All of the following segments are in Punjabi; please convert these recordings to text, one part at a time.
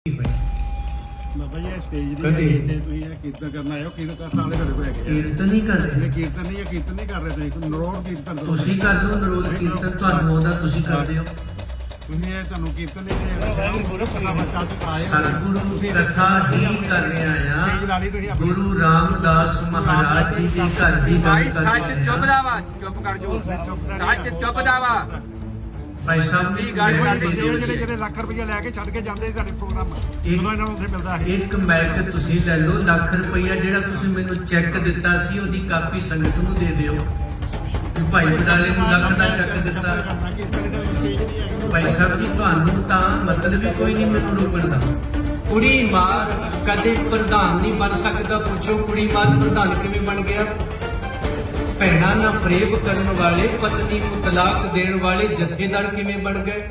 ਬਾਬਾ ਜੀ ਇਹ ਸਟੇਜ ਦੀ ਕਦੇ। ਤੇ ਤੁਸੀਂ ਇਹ ਕੀਰਤਨ ਕਰਨ ਆਏ ਹੋ ਕੀਰਤਨ ਕਰਨ ਵਾਲੇ ਤੁਹਾਡੇ ਕੋਲ ਹੈਗੇ ਆ। ਕੀਰਤਨ ਨਹੀਂ ਕਰ ਰਹੇ ਇਹ ਕੀਰਤਨ ਨਹੀਂ ਕਰ ਰਹੇ ਤੁਸੀਂ ਨਰੋੜ ਕੀਰਤਨ ਕਰੋ। ਤੁਸੀਂ ਕਰ ਲਓ ਨਰੋਲ ਕੀਰਤਨ ਤੁਹਾਨੂੰ ਆਉਂਦਾ ਤੁਸੀਂ ਕਰਦੇ ਹੋ ਤੁਸੀਂ ਇਹ ਤੁਹਾਨੂੰ ਕੀਰਤਨ ਨਹੀਂ ਦੇ ਰਹੇ ਬੱਚਾ ਤੱਕ ਆਏ ਹੋ। ਸਤਿਗੁਰੂ ਤੁਸੀਂ ਕਥਾ ਹੀ ਕਰ ਰਿਹਾ ਸਟੇਜ ਲਾ ਲਈ ਤੁਸੀਂ ਆ ਆਪਣੀ। ਗੁਰੂ ਰਾਮਦਾਸ ਮਹਾਰਾਜ ਜੀ ਦੀ ਘਰ ਦੀ ਗੱਲ ਭਾਈ ਕਰ ਸੱਚ ਰਿਹਾ ਚੁੱਪ ਦਾ ਵਾ ਚੁੱਪ ਕਰ ਜੋ ਸੱਚ ਚੁੱਪ ਦਾ ਵਾ ਭਾਈ ਸਾਹਿਬ ਦੀ ਗੱਲ ਬੰਦੇ ਕਰਦੇ ਜਿਹੜੇ ਜਿਹੜੇ ਲੱਖ ਰੁਪਏ ਲੈ ਕੇ ਛੱਡ ਕੇ ਜਾਂਦੇ ਸੀ ਸਾਡੇ ਪ੍ਰੋਗਰਾਮ ਇੱਕ- ਜਦੋਂ ਇਹਨਾਂ ਨੂੰ ਉੱਥੇ ਮਿਲਦਾ ਹੈ ਇੱਕ ਮੈਕ ਤੁਸੀਂ ਲੈ ਲਓ ਲੱਖ ਰੁਪਈਆ ਜਿਹੜਾ ਤੁਸੀਂ ਮੈਨੂੰ ਚੈੱਕ ਦਿੱਤਾ ਸੀ ਉਹਦੀ ਕਾਪੀ ਸੰਗਤ ਨੂੰ ਦੇ ਦਿਓ ਕਿ ਭਾਈ ਬਡਾਲੇ ਨੂੰ ਲੱਖ ਦਾ ਚੈੱਕ ਦਿੱਤਾ ਭਾਈ ਸਾਹਿਬ ਜੀ ਤੁਹਾਨੂੰ ਤਾਂ ਮਤਲਬ ਹੀ ਕੋਈ ਨਹੀਂ ਮੈਨੂੰ ਰੋਕਣ ਦਾ ਕੁੜੀ ਮਾਰ ਕਦੇ ਪ੍ਰਧਾਨ ਨਹੀਂ ਬਣ ਸਕਦਾ ਪੁੱਛੋ ਕੁੜੀ ਮਾਰ ਪ੍ਰਧਾਨ ਕਿਵੇਂ ਬਣ ਗਿਆ ਭੈਣਾਂ ਨਾਲ ਫਰੇਬ ਕਰਨ ਵਾਲੇ ਪਤਨੀ ਨੂੰ ਤਲਾਕ ਦੇਣ ਵਾਲੇ ਜਥੇਦਾਰ ਕਿਵੇਂ ਬਣ ਗਏ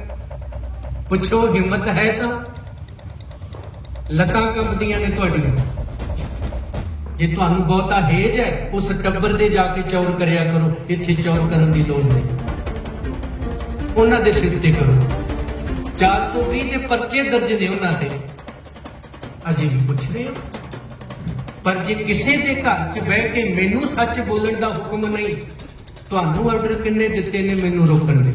ਪੁੱਛੋ ਹਿੰਮਤ ਹੈ ਤਾਂ ਲੱਤਾਂ ਕੰਬਦੀਆਂ ਨੇ ਤੁਹਾਡੀਆਂ ਜੇ ਤੁਹਾਨੂੰ ਬਹੁਤਾ ਹੇਜ ਹੈ ਉਸ ਟੱਬਰ ਦੇ ਜਾ ਕੇ ਚੌਰ ਕਰਿਆ ਕਰੋ ਇੱਥੇ ਚੌਰ ਕਰਨ ਦੀ ਲੋੜ ਨਹੀਂ ਉਹਨਾਂ ਦੇ ਸਿਰ ਤੇ ਕਰੋ 420 ਦੇ ਪਰਚੇ ਦਰਜ ਨੇ ਉਹਨਾਂ ਤੇ ਅਜੇ ਵੀ ਪੁੱਛ ਰਹੇ ਹੋ ਪਰ ਜੇ ਕਿਸੇ ਦੇ ਘਰ 'ਚ ਬਹਿ ਕੇ ਮੈਨੂੰ ਸੱਚ ਬੋਲਣ ਦਾ ਹੁਕਮ ਨਹੀਂ ਤੁਹਾਨੂੰ ਆਰਡਰ ਕਿੰਨੇ ਦਿੱਤੇ ਨੇ ਮੈਨੂੰ ਰੋਕਣ ਦੇ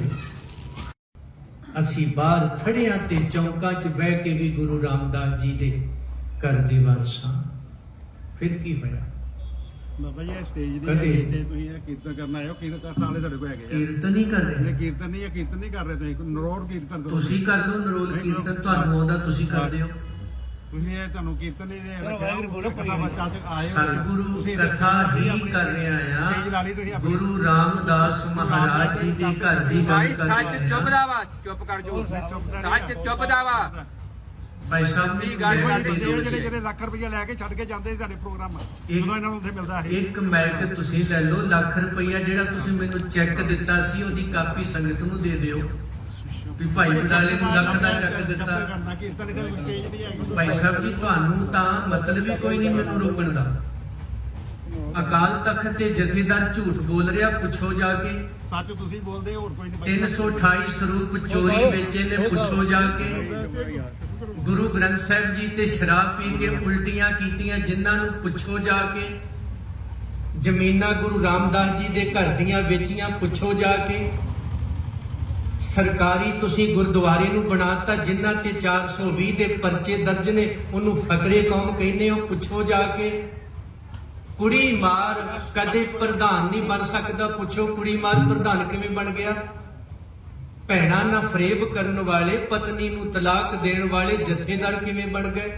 ਅਸੀਂ ਬਾਹਰ ਥੜਿਆਂ ਤੇ ਚੌਂਕਾਂ 'ਚ ਬਹਿ ਕੇ ਵੀ ਗੁਰੂ ਰਾਮਦਾਸ ਜੀ ਦੇ ਘਰ ਦੇ ਵਾਰਸਾਂ ਫਿਰ ਕੀ ਹੋਇਆ ਬਾਬਾ ਜੀ ਇਹ ਸਟੇਜ ਦੀ ਕਦੇ। ਤੇ ਤੁਸੀਂ ਇਹ ਕੀਰਤਨ ਕਰਨ ਆਏ ਹੋ ਕੀਰਤਨ ਕਰਨ ਵਾਲੇ ਤੁਹਾਡੇ ਕੋਲ ਹੈਗੇ ਆ। ਕੀਰਤਨ ਨਹੀਂ ਕਰ ਇਹ ਰਹੇ ਕੀਰਤਨ ਨਹੀਂ ਕਰ ਰਹੇ ਤੁਸੀਂ ਨਰੋੜ ਕੀਰਤਨ ਕਰੋ। ਤੁਸੀਂ ਕਰ ਲਓ ਨਰੋਲ ਕੀਰਤਨ ਤੁਹਾਨੂੰ ਆਉਂਦਾ ਤੁਸੀਂ ਕਰਦੇ ਹੋ ਤੁਸੀਂ ਇਹ ਤੁਹਾਨੂੰ ਕੀਰਤਨ ਨਹੀਂ ਦੇ ਰਹੇ ਕਥਾ ਬੱਚਾ ਤੱਕ ਆਏ ਹੋ। ਸਤਿਗੁਰੂ ਤੁਸੀਂ ਕਥਾ ਹੀ ਆਪਣੀ- ਕਰ ਰਿਹਾ ਸਟੇਜ ਲਾ ਲਈ ਤੁਸੀਂ ਆ ਆਪਣੀ। ਗੁਰੂ ਰਾਮਦਾਸ ਮਹਾਰਾਜ ਜੀ ਦੀ ਘਰ ਦੀ ਗੱਲ ਭਾਈ ਕਰ ਸੱਚ ਚੁੱਪ ਰਿਹਾ ਦਾ ਵਾ ਚੁੱਪ ਕਰ ਜੋ ਸੱਚ ਚੁੱਪ ਦਾ ਵਾ ਭਾਈ ਸਾਹਿਬ ਦੀ ਗੱਲ ਬੰਦੇ ਕਰਦੇ ਜਿਹੜੇ ਜਿਹੜੇ ਲੱਖ ਰੁਪਏ ਲੈ ਕੇ ਛੱਡ ਕੇ ਜਾਂਦੇ ਸੀ ਸਾਡੇ ਪ੍ਰੋਗਰਾਮ ਇੱਕ- ਜਦੋਂ ਇਹਨਾਂ ਨੂੰ ਉੱਥੇ ਮਿਲਦਾ ਹੈ ਇੱਕ ਮੈਕ ਤੁਸੀਂ ਲੈ ਲਓ ਲੱਖ ਰੁਪਈਆ ਜਿਹੜਾ ਤੁਸੀਂ ਮੈਨੂੰ ਚੈੱਕ ਦਿੱਤਾ ਸੀ ਉਹਦੀ ਕਾਪੀ ਸੰਗਤ ਨੂੰ ਦੇ ਦਿਓ ਵੀ ਭਾਈ ਬਡਾਲੇ ਨੂੰ ਲੱਖ ਦਾ ਚੈੱਕ ਦਿੱਤਾ ਕੀਰਤਨ ਇਹਦੇ ਵਿੱਚ ਸਟੇਜ ਨਹੀਂ ਹੈਗੀ। ਭਾਈ ਸਾਹਿਬ ਜੀ ਤੁਹਾਨੂੰ ਤਾਂ ਮਤਲਬ ਹੀ ਕੋਈ ਨਹੀਂ ਮੈਨੂੰ ਰੋਕਣ ਦਾ ਅਕਾਲ ਤਖਤ ਤੇ ਜਥੇਦਾਰ ਝੂਠ ਬੋਲ ਰਿਹਾ ਪੁੱਛੋ ਜਾ ਕੇ ਸੱਚ ਤੁਸੀਂ ਬੋਲਦੇ ਹੋ, ਹੋਰ ਕੋਈ ਨਹੀਂ 328 ਸਰੂਪ ਚੋਰੀ ਵੇਚੇ ਨੇ ਪੁੱਛੋ ਜਾ ਕੇ ਗੁਰੂ ਗ੍ਰੰਥ ਸਾਹਿਬ ਜੀ ਤੇ ਸ਼ਰਾਬ ਪੀ ਕੇ ਉਲਟੀਆਂ ਕੀਤੀਆਂ ਜਿਨ੍ਹਾਂ ਨੂੰ ਪੁੱਛੋ ਜਾ ਕੇ ਜ਼ਮੀਨਾਂ ਗੁਰੂ ਰਾਮਦਾਸ ਜੀ ਦੇ ਘਰ ਦੀਆਂ ਵੇਚੀਆਂ ਪੁੱਛੋ ਜਾ ਕੇ ਸਰਕਾਰੀ ਤੁਸੀਂ ਗੁਰਦੁਆਰੇ ਨੂੰ ਬਣਾਤਾ ਜਿਨ੍ਹਾਂ ਤੇ 420 ਦੇ ਪਰਚੇ ਦਰਜ ਨੇ ਉਹਨੂੰ ਫਕਰੇ ਕੌਮ ਕਹਿੰਦੇ ਹੋ ਪੁੱਛੋ ਜਾ ਕੇ ਕੁੜੀ ਮਾਰ ਕਦੇ ਪ੍ਰਧਾਨ ਨਹੀਂ ਬਣ ਸਕਦਾ ਪੁੱਛੋ ਕੁੜੀ ਮਾਰ ਪ੍ਰਧਾਨ ਕਿਵੇਂ ਬਣ ਗਿਆ ਭੈਣਾਂ ਨਾਲ ਫਰੇਬ ਕਰਨ ਵਾਲੇ ਪਤਨੀ ਨੂੰ ਤਲਾਕ ਦੇਣ ਵਾਲੇ ਜਥੇਦਾਰ ਕਿਵੇਂ ਬਣ ਗਏ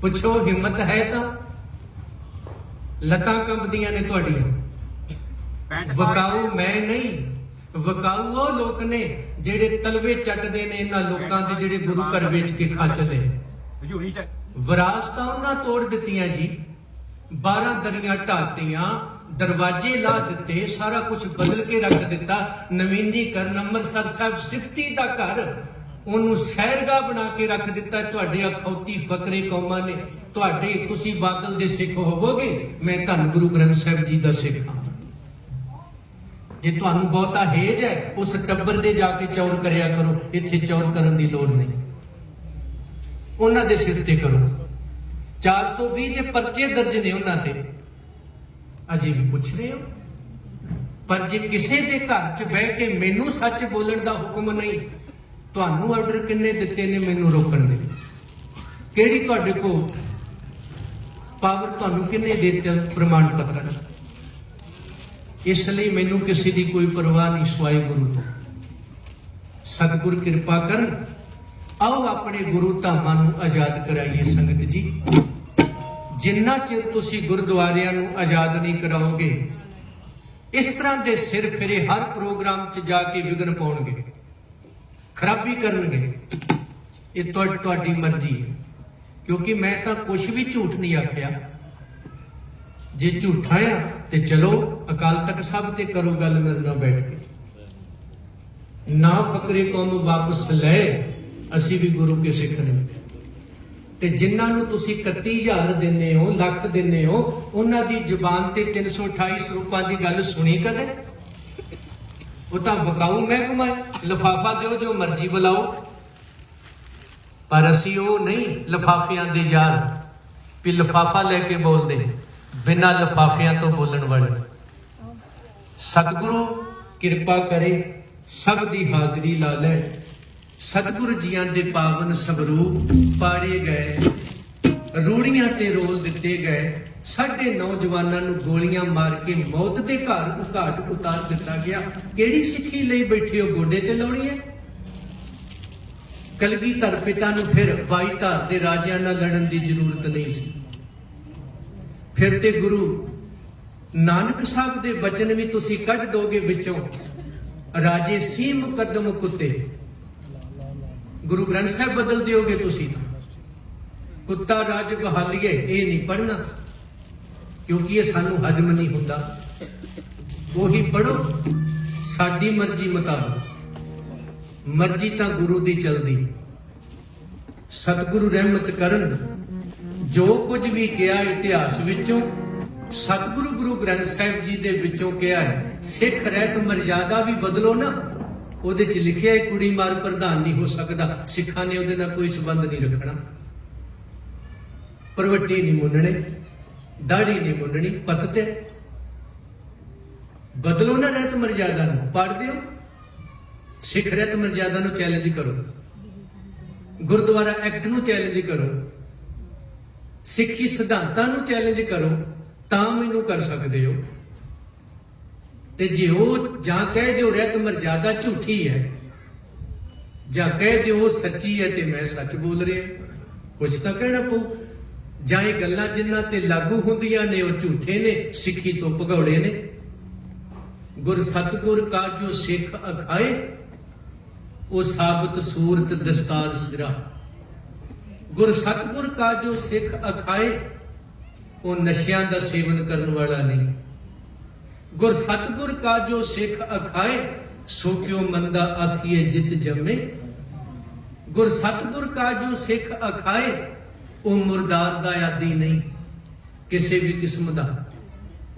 ਪੁੱਛੋ ਹਿੰਮਤ ਹੈ ਤਾਂ ਲੱਤਾਂ ਕੰਬਦੀਆਂ ਨੇ ਤੁਹਾਡੀਆਂ ਵਕਾਊ ਮੈਂ ਨਹੀਂ ਵਕਾਊ ਉਹ ਲੋਕ ਨੇ ਜਿਹੜੇ ਤਲਵੇ ਚੱਟਦੇ ਨੇ ਇਹਨਾਂ ਲੋਕਾਂ ਦੇ ਜਿਹੜੇ ਗੁਰੂ ਘਰ ਵੇਚ ਕੇ ਖਾਚਦੇ ਹਜ਼ੂਰੀ ਚ ਵਿਰਾਸਤਾਂ ਉਹਨਾਂ ਤੋੜ ਦਿੱਤੀਆਂ ਜੀ 12 ਦਰੀਆਂ ਢਾਤੀਆਂ ਦਰਵਾਜ਼ੇ ਲਾ ਦਿੱਤੇ ਸਾਰਾ ਕੁਝ ਬਦਲ ਕੇ ਰੱਖ ਦਿੱਤਾ ਨਵੀਨੀਕਰਨ ਅੰਮ੍ਰਿਤਸਰ ਸਾਹਿਬ ਸਿਫਤੀ ਦਾ ਘਰ ਉਹਨੂੰ ਸਹਿਰਗਾ ਬਣਾ ਕੇ ਰੱਖ ਦਿੱਤਾ ਤੁਹਾਡੇ ਅਖੌਤੀ ਫਕਰੇ ਕੌਮਾਂ ਨੇ ਤੁਹਾਡੇ ਤੁਸੀਂ ਬਾਦਲ ਦੇ ਸਿੱਖ ਹੋਵੋਗੇ ਮੈਂ ਧੰਨ ਗੁਰੂ ਗ੍ਰੰਥ ਸਾਹਿਬ ਜੀ ਦਾ ਸਿੱਖ ਹਾਂ ਜੇ ਤੁਹਾਨੂੰ ਬਹੁਤਾ ਹੇਜ ਹੈ ਉਸ ਟੱਬਰ ਦੇ ਜਾ ਕੇ ਚੌਰ ਕਰਿਆ ਕਰੋ ਇੱਥੇ ਚੌਰ ਕਰਨ ਦੀ ਲੋੜ ਨਹੀਂ ਉਹਨਾਂ ਦੇ ਸਿਰ ਤੇ ਕਰੋ 420 ਦੇ ਪਰਚੇ ਦਰਜ ਨੇ ਉਹਨਾਂ ਤੇ ਅਜੇ ਵੀ ਪੁੱਛ ਰਹੇ ਹੋ ਪਰ ਜੇ ਕਿਸੇ ਦੇ ਘਰ 'ਚ ਬਹਿ ਕੇ ਮੈਨੂੰ ਸੱਚ ਬੋਲਣ ਦਾ ਹੁਕਮ ਨਹੀਂ ਤੁਹਾਨੂੰ ਆਰਡਰ ਕਿੰਨੇ ਦਿੱਤੇ ਨੇ ਮੈਨੂੰ ਰੋਕਣ ਦੇ ਕਿਹੜੀ ਤੁਹਾਡੇ ਕੋਲ ਪਾਵਰ ਤੁਹਾਨੂੰ ਕਿੰਨੇ ਦਿੱਤੇ ਪ੍ਰਮਾਣ ਪੱਤਰ ਇਸ ਲਈ ਮੈਨੂੰ ਕਿਸੇ ਦੀ ਕੋਈ ਪਰਵਾਹ ਨਹੀਂ ਸਵਾਏ ਗੁਰੂ ਤੋਂ ਸਤਿਗੁਰ ਕਿਰਪਾ ਕਰਨ ਆਓ ਆਪਣੇ ਗੁਰੂ ਧਾਮਾਂ ਨੂੰ ਆਜ਼ਾਦ ਕਰਾਈਏ ਸੰਗਤ ਜੀ ਜਿੰਨਾ ਚਿਰ ਤੁਸੀਂ ਗੁਰਦੁਆਰਿਆਂ ਨੂੰ ਆਜ਼ਾਦ ਨਹੀਂ ਕਰਾਓਗੇ ਇਸ ਤਰ੍ਹਾਂ ਦੇ ਸਿਰ ਫਿਰੇ ਹਰ ਪ੍ਰੋਗਰਾਮ 'ਚ ਜਾ ਕੇ ਵਿਗਨ ਪਾਉਣਗੇ ਖਰਾਬੀ ਕਰਨਗੇ ਇਹ ਤੁਹਾਡੀ ਮਰਜ਼ੀ ਹੈ ਕਿਉਂਕਿ ਮੈਂ ਤਾਂ ਕੁਝ ਵੀ ਝੂਠ ਨਹੀਂ ਆਖਿਆ ਜੇ ਝੂਠਾ ਆ ਤੇ ਚਲੋ ਅਕਾਲ ਤਖਤ ਸਭ ਤੇ ਕਰੋ ਗੱਲ ਮੇਰੇ ਨਾਲ ਬੈਠ ਕੇ ਨਾ ਫਕਰੇ ਕੌਮ ਵਾਪਸ ਲੈ ਅਸੀਂ ਵੀ ਗੁਰੂ ਕੇ ਸਿੱਖ ਨੇ ਤੇ ਜਿਨ੍ਹਾਂ ਨੂੰ ਤੁਸੀਂ 31000 ਦਿੰਦੇ ਹੋ ਲੱਖ ਦਿੰਦੇ ਹੋ ਉਹਨਾਂ ਦੀ ਜ਼ੁਬਾਨ ਤੇ 328 ਸਰੂਪਾਂ ਦੀ ਗੱਲ ਸੁਣੀ ਕਦੇ ਉਹ ਤਾਂ ਵਕਾਊ ਮਹਿਕਮਾ ਹੈ ਲਿਫਾਫਾ ਦਿਓ ਜੋ ਮਰਜ਼ੀ ਬੁਲਾਓ ਪਰ ਅਸੀਂ ਉਹ ਨਹੀਂ ਲਿਫਾਫਿਆਂ ਦੇ ਯਾਰ ਵੀ ਲਿਫਾਫਾ ਲੈ ਕੇ ਬੋਲਦੇ, ਬਿਨਾਂ ਲਿਫਾਫਿਆਂ ਤੋਂ ਬੋਲਣ ਵਾਲੇ। ਸਤਿਗੁਰੂ ਕਿਰਪਾ ਕਰੇ ਸਭ ਦੀ ਹਾਜ਼ਰੀ ਲਾ ਲੈ। ਸਤਿਗੁਰੂ ਜੀਆਂ ਦੇ ਪਾਵਨ ਸਵਰੂਪ ਪਾੜੇ ਗਏ, ਰੂੜੀਆਂ ਤੇ ਰੋਲ ਦਿੱਤੇ ਗਏ। ਸਾਡੇ ਨੌਜਵਾਨਾਂ ਨੂੰ ਗੋਲੀਆਂ ਮਾਰ ਕੇ ਮੌਤ ਦੇ ਘਾਟ ਉਤਾਰ ਦਿੱਤਾ ਗਿਆ। ਕਿਹੜੀ ਸਿੱਖੀ ਲਈ ਬੈਠੇ ਹੋ, ਗੋਡੇ ਤੇ ਲਾਉਣੀ ਹੈ? ਕਲਗੀਧਰ ਪਿਤਾ ਨੂੰ ਫਿਰ 22 ਧਾਰ ਦੇ ਰਾਜਿਆਂ ਨਾਲ ਲੜਨ ਦੀ ਜ਼ਰੂਰਤ ਨਹੀਂ ਸੀ। ਫਿਰ ਤੇ ਗੁਰੂ ਨਾਨਕ ਸਾਹਿਬ ਦੇ ਬਚਨ ਵੀ ਤੁਸੀਂ ਕੱਢ ਦੋਗੇ ਵਿੱਚੋਂ, ਰਾਜੇ ਸੀ ਮੁਕੱਦਮ ਕੁੱਤੇ। ਗੁਰੂ ਗ੍ਰੰਥ ਸਾਹਿਬ ਬਦਲ ਦਿਓਗੇ ਤੁਸੀਂ। ਕੁੱਤਾ ਰਾਜ ਬਹਾਲੀਏ ਇਹ ਨਹੀਂ ਪੜ੍ਹਨਾ, ਕਿਉਂਕਿ ਇਹ ਸਾਨੂੰ ਹਜ਼ਮ ਨਹੀਂ ਹੁੰਦਾ। ਉਹੀ ਪੜੋ ਸਾਡੀ ਮਰਜ਼ੀ ਮੁਤਾਬਕ। ਮਰਜ਼ੀ ਤਾਂ ਗੁਰੂ ਦੀ ਚਲਦੀ। ਸਤਿਗੁਰੂ ਰਹਿਮਤ ਕਰਨ, ਜੋ ਕੁਝ ਵੀ ਕਿਹਾ ਇਤਿਹਾਸ ਵਿੱਚੋਂ, ਸਤਿਗੁਰੂ ਗੁਰੂ ਗ੍ਰੰਥ ਸਾਹਿਬ ਜੀ ਦੇ ਵਿੱਚੋਂ ਕਿਹਾ ਹੈ। ਸਿੱਖ ਰਹਿਤ ਮਰਜ਼ਾਦਾ ਵੀ ਬਦਲੋ ਨਾ, ਉਹਦੇ ਚ ਲਿਖਿਆ ਹੈ ਕੁੜੀ ਮਾਰ ਪ੍ਰਧਾਨ ਨਹੀਂ ਹੋ ਸਕਦਾ। ਸਿੱਖਾਂ ਨੇ ਉਹਦੇ ਨਾਲ ਕੋਈ ਸੰਬੰਧ ਨਹੀਂ ਰੱਖਣਾ। ਪਰਵੱਟੀ ਨਹੀਂ ਮੁੰਨਣੇ, ਦਾੜੀ ਨਹੀਂ ਮੁੰਨਣੀ, ਪੱਤ ਤੇ ਬਦਲੋ ਨਾ ਰਹਿਤ ਮਰਜ਼ਾਦਾ ਨੂੰ। ਪੜ੍ਹ ਦਿਓ, ਸਿੱਖ ਰਹਿਤ ਮਰਜ਼ਾਦਾ ਨੂੰ ਚੈਲੰਜ ਕਰੋ, ਗੁਰਦੁਆਰਾ ਐਕਟ ਨੂੰ ਚੈਲੰਜ ਕਰੋ, ਸਿੱਖੀ ਸਿਧਾਂਤਾਂ ਨੂੰ ਚੈਲੰਜ ਕਰੋ, ਤਾਂ ਮੈਨੂੰ ਕਰ ਸਕਦੇ ਹੋ। ਤੇ ਜੇ ਉਹ ਜਾਂ ਕਹਿ ਦਿਓ ਰਹਿਤ ਮਰਜ਼ਾਦਾ ਝੂਠੀ ਹੈ, ਜਾਂ ਕਹਿ ਦਿਓ ਸੱਚੀ ਹੈ ਤੇ ਮੈਂ ਸੱਚ ਬੋਲ ਰਿਹਾ, ਕੁਝ ਤਾਂ ਕਹਿਣਾ ਪਊ। ਜਾਂ ਇਹ ਗੱਲਾਂ ਜਿਨ੍ਹਾਂ ਤੇ ਲਾਗੂ ਹੁੰਦੀਆਂ ਨੇ ਉਹ ਝੂਠੇ ਨੇ, ਸਿੱਖੀ ਤੋਂ ਭਗੌੜੇ ਨੇ। ਗੁਰ ਸਤਿਗੁਰ ਕਾ ਜੋ ਸਿੱਖ ਅਖਾਏ, ਉਹ ਸਾਬਤ ਸੂਰਤ ਦਸਤਾਰ ਸਿਰਾ। ਗੁਰ ਸਤਿਗੁਰ ਕਾ ਜੋ ਸਿੱਖ ਅਖਾਏ, ਉਹ ਨਸ਼ਿਆਂ ਦਾ ਸੇਵਨ ਕਰਨ ਵਾਲਾ ਨਹੀਂ। ਗੁਰ ਸਤਿਗੁਰ ਕਾ ਜੋ ਸਿੱਖ ਅਖਾਏ, ਸੋ ਕਿਉ ਮੰਦਾ ਆਖੀਏ ਜਿਤ ਜੰਮੇ। ਗੁਰ ਸਤਿਗੁਰ ਕਾ ਜੋ ਸਿੱਖ ਅਖਾਏ, ਉਹ ਮੁਰਦਾਰ ਦਾ ਆਦੀ ਨਹੀਂ, ਕਿਸੇ ਵੀ ਕਿਸਮ ਦਾ।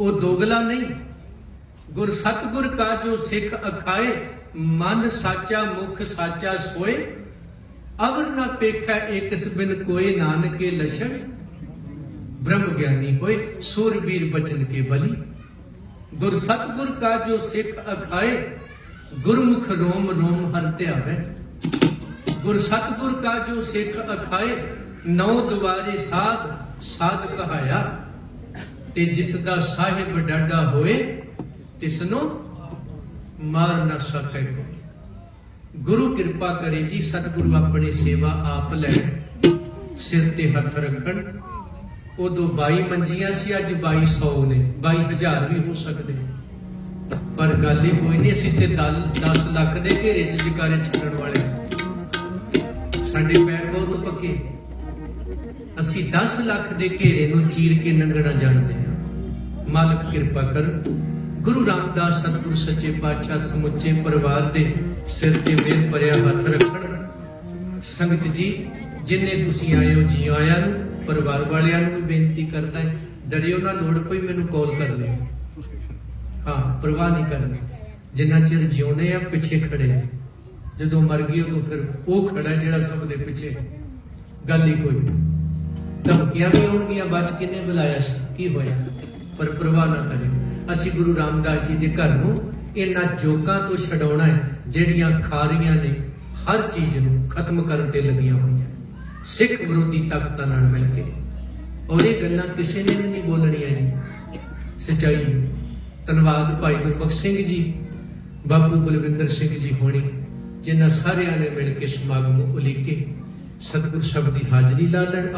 ਉਹ ਦੋਗਲਾ ਨਹੀਂ। ਗੁਰ ਸਤਿਗੁਰ ਕਾ ਜੋ ਸਿੱਖ ਅਖਾਏ, ਮਨ ਸਾਚਾ ਮੁਖ ਸਾਚਾ ਸੋਏ। ਅਵਰ ਨਾ ਪੇਖੈ ਏਕਸ ਬਿਨ ਕੋਏ, ਨਾਨਕੇ ਲਛਣ ਬ੍ਰਹਮ ਗਿਆਨੀ ਹੋਏ। ਸੂਰਬੀਰ ਬਚਨ ਕੇ ਬਲੀ। ਗੁਰ ਸਤਿਗੁਰ ਕਾ ਜੋ ਸਿੱਖ ਅਖਾਏ, ਗੁਰਮੁਖ ਰੋਮ ਰੋਮ ਹਰਿ ਧਿਆਵੈ। ਗੁਰ ਸਤਿਗੁਰ ਕਾ ਜੋ ਸਿੱਖ ਅਖਾਏ, ਨੌ ਦੁਆਰੇ ਸਾਧ ਸਾਧ ਕਹਾਇਆ। ਤੇ ਜਿਸ ਦਾ ਸਾਹਿਬ ਡਾਡਾ ਹੋਏ, ਤਿਸਨੂੰ ਮਾਰ ਨਾ ਸਕੈ। ਗੁਰੂ ਕਿਰਪਾ ਕਰੇ ਜੀ, ਸਤਿਗੁਰੂ ਆਪਣੀ ਸੇਵਾ ਆਪ ਲੈ, ਸਿਰ ਤੇ ਹੱਥ ਰੱਖਣ। ਉਦੋਂ 22 ਮੰਜੀਆਂ ਸੀ, ਅੱਜ 2200 ਨੇ, 22,000 ਵੀ ਹੋ ਸਕਦੇ। ਪਰ ਗੱਲ ਹੀ ਕੋਈ ਨਹੀਂ, ਅਸੀਂ ਤੇ 10 ਲੱਖ ਦੇ ਘੇਰੇ ਚ ਜਕਾਰੇ ਛੱਡਣ ਵਾਲੇ। ਸਾਡੇ ਪੈਰ ਬਹੁਤ ਪੱਕੇ। ਅਸੀਂ 10 ਲੱਖ ਦੇ ਘੇਰੇ ਨੂੰ ਚੀਰ ਕੇ ਲੰਘਣਾ ਜਾਣਦੇ ਹਾਂ। ਮਾਲਕ ਕਿਰਪਾ ਕਰ। ਗੁਰੂ ਰਾਮਦਾਸ ਸਤਿਗੁਰੂ ਸੱਚੇ ਪਾਤਸ਼ਾਹ ਸਮੁੱਚੇ ਪਰਿਵਾਰ ਦੇ ਸਿਰ ਤੇ ਮਿਹਰ ਭਰਿਆ ਹੱਥ ਰੱਖਣ। ਸੰਗਤ ਜੀ, ਜਿੰਨੇ ਤੁਸੀਂ ਆਏ ਹੋ ਜੀ ਆਇਆਂ ਨੂੰ। ਪਰਿਵਾਰ ਵਾਲਿਆਂ ਨੂੰ ਵੀ ਬੇਨਤੀ ਕਰਦਾ ਹੈ, ਡਰਿਓ ਨਾ, ਲੋੜ ਪਈ ਮੈਨੂੰ ਕਾਲ ਕਰ ਲਿਓ। ਹਾਂ, ਪਰਵਾਹ ਨਹੀਂ ਕਰਨੀ। ਜਿੰਨਾ ਚਿਰ ਜਿਉਂਦੇ ਆ ਪਿੱਛੇ ਖੜੇ ਆ, ਜਦੋਂ ਮਰ ਗਏ ਉਦੋਂ ਫਿਰ ਉਹ ਖੜਾ ਜਿਹੜਾ ਸਭ ਦੇ ਪਿੱਛੇ। ਗੱਲ ਹੀ ਕੋਈ ਨਹੀਂ। ਧਮਕੀਆਂ ਵੀ ਆਉਣਗੀਆਂ, ਬਚ ਕਿੰਨੇ ਬੁਲਾਇਆ ਸੀ, ਕੀ ਹੋਇਆ? ਪਰ ਪਰਵਾਹ ਨਾ ਕਰਿਓ। ਅਸੀਂ ਗੁਰੂ ਰਾਮਦਾਸ ਜੀ ਦੇ ਘਰ ਨੂੰ ਇਹਨਾਂ ਜੋਕਾਂ ਤੋਂ ਛਡਾਉਣਾ ਹੈ ਜਿਹੜੀਆਂ ਖਾਰੀਆਂ ਨੇ, ਹਰ ਚੀਜ਼ ਨੂੰ ਖਤਮ ਕਰਨ ਤੇ ਲੱਗੀਆਂ ਹੋਈਆਂ ਸਿੱਖ ਵਿਰੋਧੀ ਤਾਕਤਾਂ ਨਾਲ ਮਿਲ ਕੇ। ਔਰ ਇਹ ਗੱਲਾਂ ਕਿਸੇ ਨੇ ਵੀ ਨਹੀਂ ਬੋਲਣੀਆਂ ਜੀ, ਸੱਚਾਈ। ਧੰਨਵਾਦ ਭਾਈ ਗੁਰਬਖਸ਼ ਸਿੰਘ ਜੀ, ਬਾਪੂ ਬਲਵਿੰਦਰ ਸਿੰਘ ਜੀ ਹੋਣੀ, ਜਿਨ੍ਹਾਂ ਸਾਰਿਆਂ ਨੇ ਮਿਲ ਕੇ ਸਮਾਗਮ ਉਲੀਕੇ। ਸਤਿਗੁਰ ਸ਼ਬਦ ਦੀ ਹਾਜ਼ਰੀ ਲਾ ਲੈਣ।